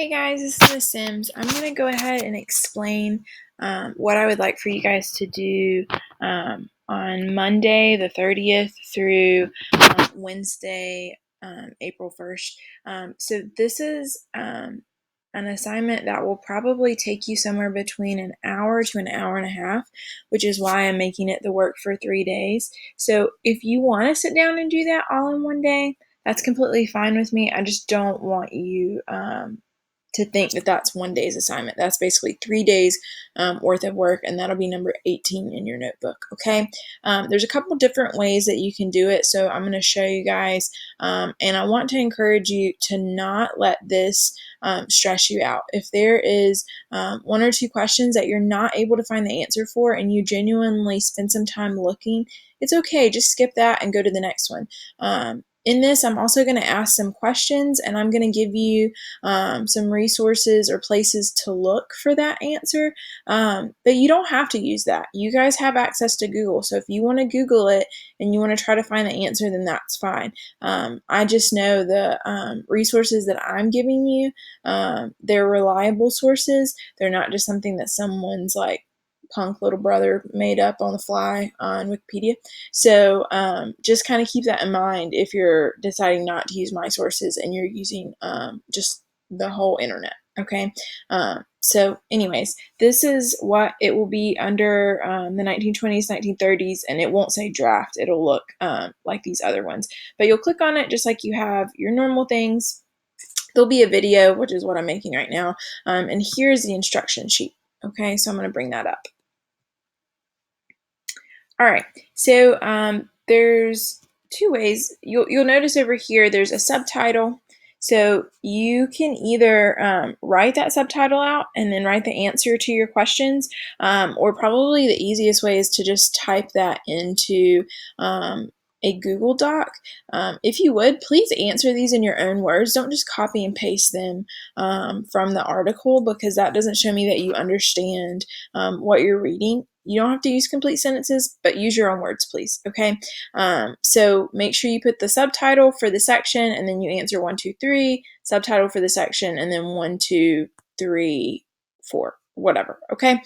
Hey guys, this is Miss Sims. I'm going to go ahead and explain what I would like for you guys to do on Monday the 30th through Wednesday, April 1st. So this is an assignment that will probably take you somewhere between an hour to an hour and a half, which is why I'm making it the work for 3 days. So if you want to sit down and do that all in one day, that's completely fine with me. I just don't want you to think that that's one day's assignment. That's basically 3 days worth of work, and that'll be number 18 in your notebook, okay? There's a couple different ways that you can do it, so I'm going to show you guys, and I want to encourage you to not let this stress you out. If there is one or two questions that you're not able to find the answer for and you genuinely spend some time looking, it's okay. Just skip that and go to the next one. In this, I'm also going to ask some questions, and I'm going to give you some resources or places to look for that answer. But you don't have to use that. You guys have access to Google. So if you want to Google it and you want to try to find the answer, then that's fine. I just know the resources that I'm giving you, they're reliable sources. They're not just something that someone's like punk little brother made up on the fly on Wikipedia. So just kind of keep that in mind if you're deciding not to use my sources and you're using just the whole internet. Okay. So anyways, this is what it will be under the 1920s, 1930s, and it won't say draft. It'll look like these other ones. But you'll click on it just like you have your normal things. There'll be a video, which is what I'm making right now. And here's the instruction sheet. Okay, so I'm going to bring that up. All right, so there's two ways. You'll notice over here there's a subtitle. So you can either write that subtitle out and then write the answer to your questions, or probably the easiest way is to just type that into a Google Doc. If you would, please answer these in your own words. Don't just copy and paste them from the article, because that doesn't show me that you understand what you're reading. You don't have to use complete sentences, but use your own words, please, okay? So make sure you put the subtitle for the section, and then you answer 1, 2, 3, subtitle for the section, and then 1, 2, 3, 4, whatever, okay?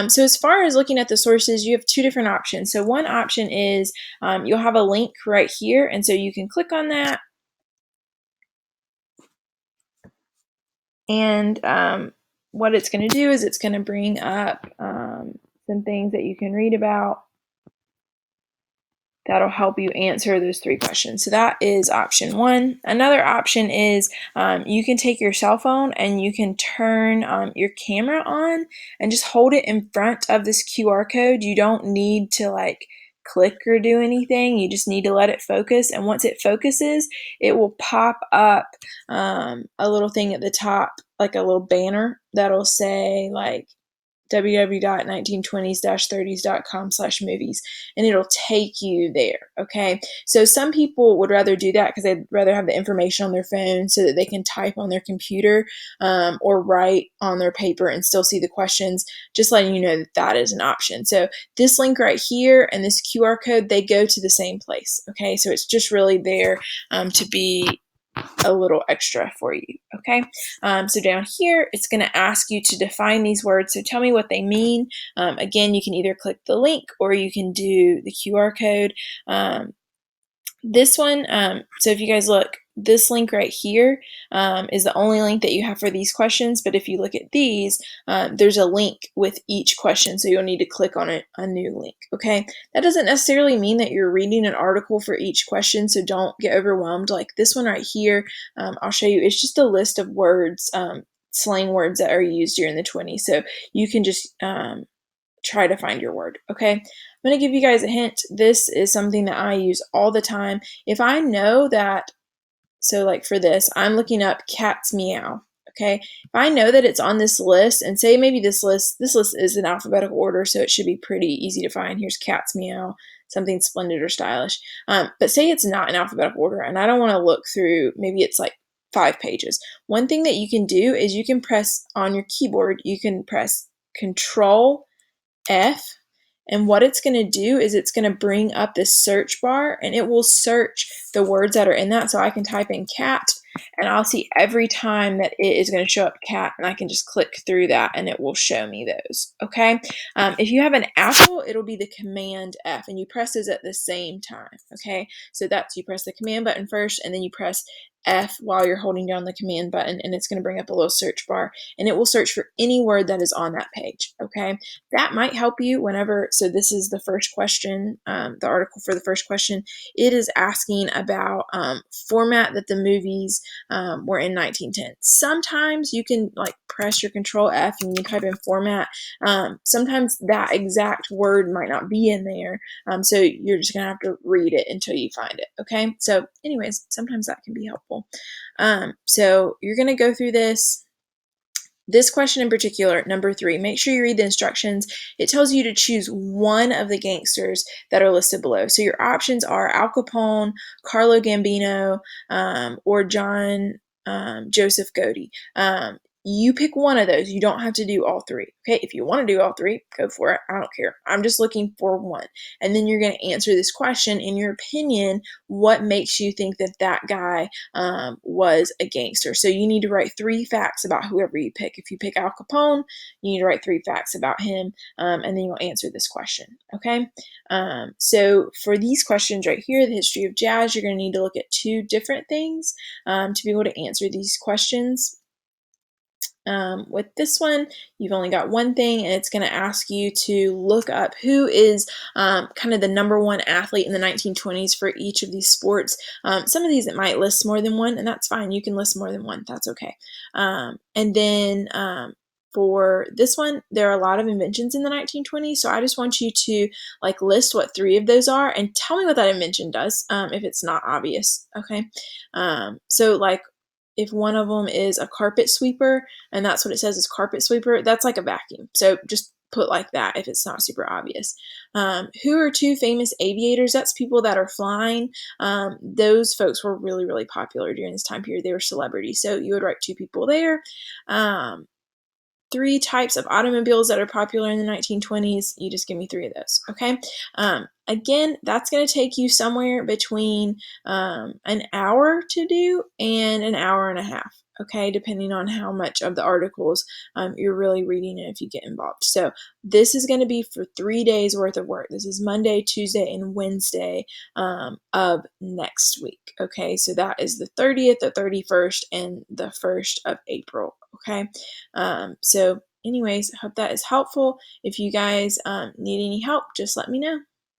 So as far as looking at the sources, you have two different options. So one option is you'll have a link right here, and so you can click on that, and what it's going to do is it's going to bring up some things that you can read about that'll help you answer those 3 questions. So that is option 1. Another option is you can take your cell phone and you can turn your camera on and just hold it in front of this QR code. You don't need to like click or do anything. You just need to let it focus, and once it focuses, it will pop up a little thing at the top, like a little banner that'll say like www.1920s-30s.com/movies, and it'll take you there. Okay, so some people would rather do that because they'd rather have the information on their phone so that they can type on their computer or write on their paper and still see the questions. Just letting you know that that is an option. So this link right here and this QR code, they go to the same place. Okay, so it's just really there to be a little extra for you. Okay, so down here it's going to ask you to define these words, so tell me what they mean. Again, you can either click the link or you can do the QR code. This one, so if you guys look, this link right here is the only link that you have for these questions, but if you look at these, there's a link with each question, so you'll need to click on a new link, okay? That doesn't necessarily mean that you're reading an article for each question, so don't get overwhelmed. Like this one right here, I'll show you, it's just a list of words, slang words that are used during the 20s, so you can just try to find your word, okay? I'm going to give you guys a hint. This is something that I use all the time. If I know that, so like for this, I'm looking up cat's meow, okay? If I know that it's on this list, and say maybe this list is in alphabetical order, so it should be pretty easy to find. Here's cat's meow, something splendid or stylish. But say it's not in alphabetical order, and I don't want to look through, maybe it's like 5 pages. One thing that you can do is you can press on your keyboard, you can press Control F, and what it's going to do is it's going to bring up this search bar, and it will search the words that are in that. So I can type in cat, and I'll see every time that it is going to show up cat, and I can just click through that and it will show me those. Okay. If you have an Apple, it'll be the Command F, and you press those at the same time. Okay. So that's, you press the command button first, and then you press F while you're holding down the command button, and it's going to bring up a little search bar, and it will search for any word that is on that page. Okay. That might help you whenever, so this is the first question, the article for the first question. It is asking about format that the movies were in 1910. Sometimes you can like press your Control F and you type in format. Sometimes that exact word might not be in there, so you're just gonna have to read it until you find it. Okay, so anyways, sometimes that can be helpful. So you're gonna go through this question in particular, number 3, make sure you read the instructions. It tells you to choose one of the gangsters that are listed below. So your options are Al Capone, Carlo Gambino, or John Joseph Gotti. You pick one of those. You don't have to do all 3. Okay, if you want to do all 3, go for it. I don't care. I'm just looking for one. And then you're going to answer this question. In your opinion, what makes you think that that guy was a gangster? So you need to write 3 facts about whoever you pick. If you pick Al Capone, you need to write 3 facts about him, and then you'll answer this question. Okay. So for these questions right here, the history of jazz, you're going to need to look at 2 different things to be able to answer these questions. With this one, you've only got one thing, and it's going to ask you to look up who is kind of the number 1 athlete in the 1920s for each of these sports. Some of these it might list more than one, and that's fine. You can list more than one. That's okay. And then for this one, there are a lot of inventions in the 1920s, so I just want you to like list what 3 of those are and tell me what that invention does if it's not obvious. Okay. So like, if one of them is a carpet sweeper, and that's what it says is carpet sweeper, that's like a vacuum. So just put like that if it's not super obvious. Who are 2 famous aviators? That's people that are flying. Those folks were really, really popular during this time period. They were celebrities. So you would write 2 people there. 3 types of automobiles that are popular in the 1920s. You just give me 3 of those. Okay. Again, that's going to take you somewhere between an hour to do and an hour and a half. Okay, depending on how much of the articles you're really reading and if you get involved. So this is going to be for 3 days worth of work. This is Monday, Tuesday, and Wednesday of next week. Okay, so that is the 30th, the 31st, and the 1st of April. Okay, so anyways, I hope that is helpful. If you guys need any help, just let me know.